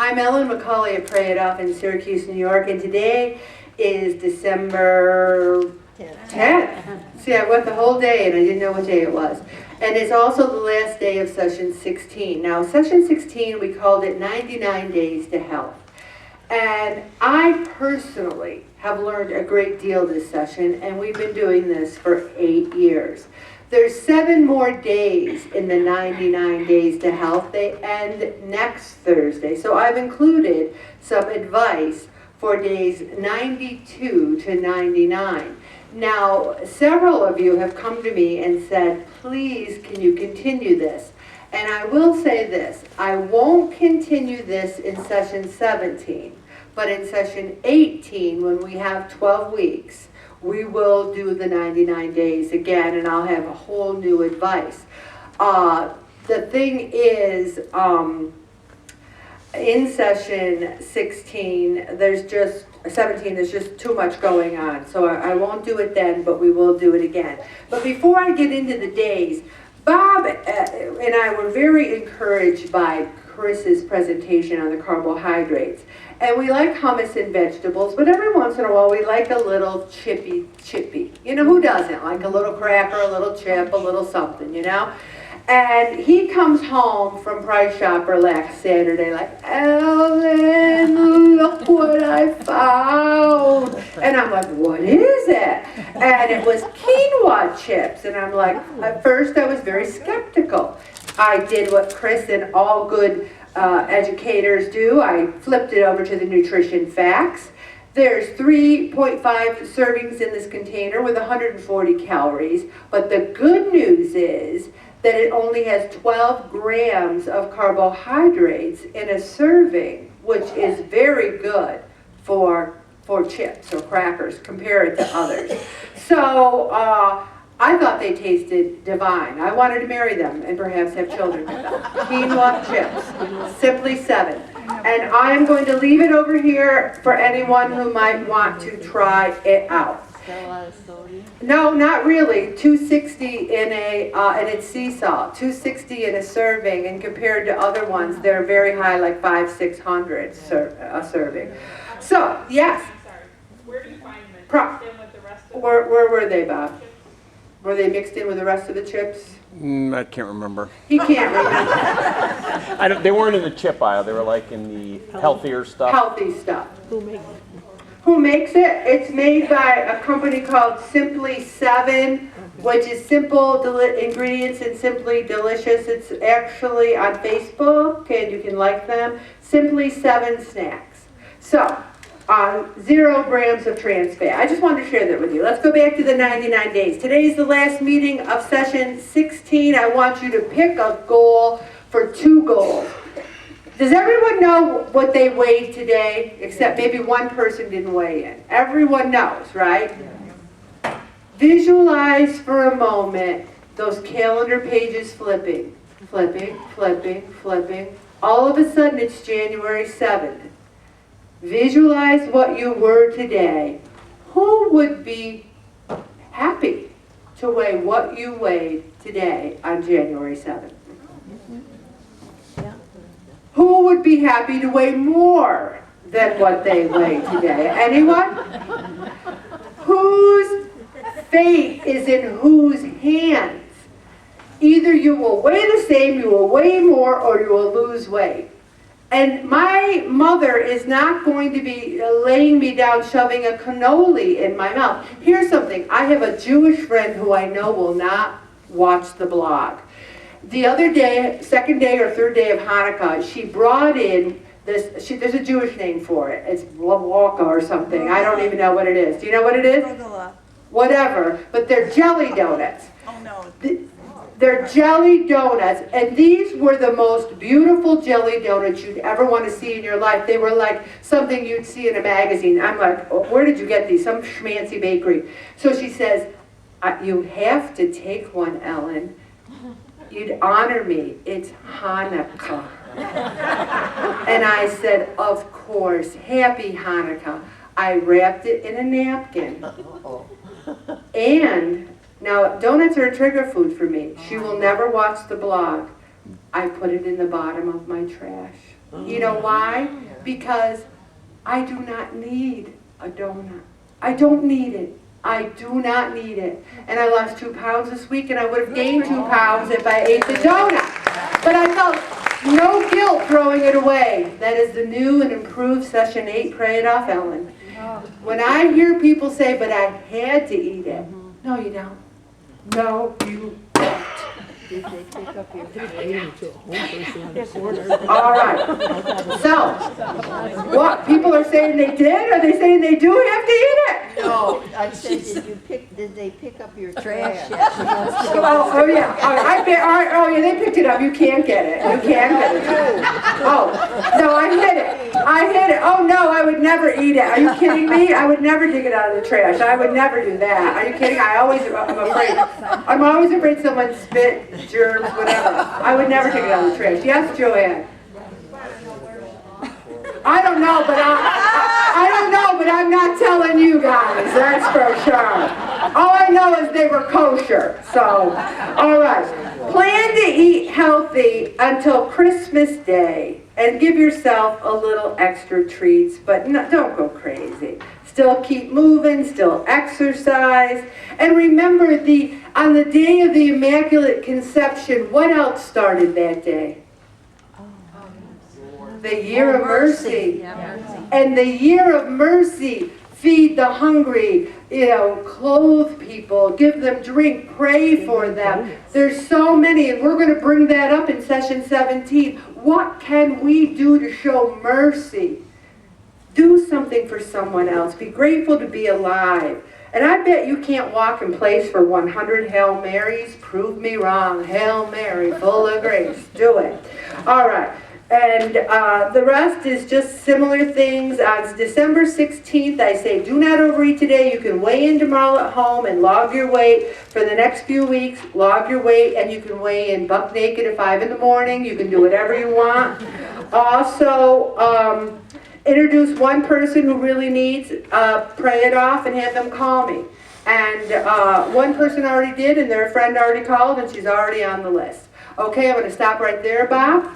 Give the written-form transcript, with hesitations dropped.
I'm Ellen McCauley at Pray It Off in Syracuse, New York, and today is December 10th. See, I went the whole day and I didn't know what day it was. And it's also the last day of Session 16. Now, Session 16, we called it 99 Days to Health. And I personally have learned a great deal this session, and we've been doing this for 8 years. There's 7 more days in the 99 Days to Health. They end next Thursday. So I've included some advice for days 92 to 99. Now, several of you have come to me and said, please, can you continue this? And I will say this, I won't continue this in session 17, but in session 18, when we have 12 weeks, we will do the 99 days again, and I'll have a whole new advice. The thing is, in session 16, there's just 17, there's just too much going on. So I won't do it then, but we will do it again. But before I get into the days, Bob and I were very encouraged by Chris's presentation on the carbohydrates. And we like hummus and vegetables, but every once in a while we like a little chippy. You know, who doesn't? Like a little cracker, a little chip, a little something, you know? And he comes home from Price Chopper last Saturday like, Ellen, look what I found. And I'm like, what is it? And it was quinoa chips. And I'm like, at first I was very skeptical. I did what Chris and all good educators do. I flipped it over to the nutrition facts. There's 3.5 servings in this container with 140 calories. But the good news is that it only has 12 grams of carbohydrates in a serving, which is very good for chips or crackers compared to others. So I thought they tasted divine. I wanted to marry them and perhaps have children with them. Quinoa chips, Simply 7. And I'm going to leave it over here for anyone who might want to try it out. No, not really. 260 in and it's sea salt. 260 in a serving, and compared to other ones, they're very high, like 500-600 a serving. So, yes. I'm sorry. Where do you find them? Mixed in with the rest of Where were they, Bob? Were they mixed in with the rest of the chips? I can't remember. He can't remember. They weren't in the chip aisle. They were like in the healthier stuff. Healthy stuff. Who makes it? It's made by a company called Simply 7, which is simple ingredients and simply delicious. It's actually on Facebook, and you can like them. Simply 7 Snacks. So, 0 grams of trans fat. I just wanted to share that with you. Let's go back to the 99 days. Today is the last meeting of session 16. I want you to pick a goal for 2 goals. Does everyone know what they weighed today? Except maybe one person didn't weigh in. Everyone knows, right? Visualize for a moment those calendar pages flipping. All of a sudden it's January 7th. Visualize what you were today. Who would be happy to weigh what you weighed today on January 7th? Who would be happy to weigh more than what they weigh today? Anyone? Whose fate is in whose hands? Either you will weigh the same, you will weigh more, or you will lose weight. And my mother is not going to be laying me down, shoving a cannoli in my mouth. Here's something. I have a Jewish friend who I know will not watch the blog. The other day, second day or third day of Hanukkah, she brought in this, there's a Jewish name for it. It's Lavaka or something. I don't even know what it is. Do you know what it is? Whatever. But they're jelly donuts. Oh, no. They're jelly donuts, and these were the most beautiful jelly donuts you'd ever want to see in your life. They were like something you'd see in a magazine. I'm like, oh, where did you get these? Some schmancy bakery. So she says, you have to take one, Ellen. You'd honor me. It's Hanukkah. And I said, of course, happy Hanukkah. I wrapped it in a napkin. And now, donuts are a trigger food for me. She will never watch the blog. I put it in the bottom of my trash. You know why? Because I do not need a donut. I don't need it. I do not need it. And I lost 2 pounds this week, and I would have gained 2 pounds if I ate the donut. But I felt no guilt throwing it away. That is the new and improved Session 8, Pray It Off, Ellen. When I hear people say, but I had to eat it. No, you don't. No, you don't. All right. So, what people are saying they did? Are they saying they do have to eat it? No, I said, did they pick up your trash? Oh yeah. Oh yeah, they picked it up. You can't get it. You can't get it. Oh, no, I hid it. I hid it. Oh no, I would never eat it. Are you kidding me? I would never dig it out of the trash. I would never do that. Are you kidding? I'm afraid. I'm always afraid someone spit, germs, whatever. I would never take it out of the trash. Yes, Joanne? I don't know, but I don't know, but I'm not telling you guys. That's for sure. All I know is they were kosher. So, all right. Plan to eat healthy until Christmas Day and give yourself a little extra treats, but no, don't go crazy. Still keep moving, still exercise, and remember on the day of the Immaculate Conception, what else started that day? The year of mercy. And the year of mercy, feed the hungry, clothe people, give them drink, pray for them. There's so many, and we're going to bring that up in session 17. What can we do to show mercy? Do something for someone else. Be grateful to be alive. And I bet you can't walk in place for 100 Hail Marys. Prove me wrong. Hail Mary, full of grace. Do it. All right. And the rest is just similar things. On December 16th, I say, do not overeat today. You can weigh in tomorrow at home and log your weight. For the next few weeks, log your weight, and you can weigh in buck naked at 5 in the morning. You can do whatever you want. Also, introduce one person who really needs, pray it off, and have them call me. And one person already did, and their friend already called, and she's already on the list. Okay, I'm going to stop right there, Bob.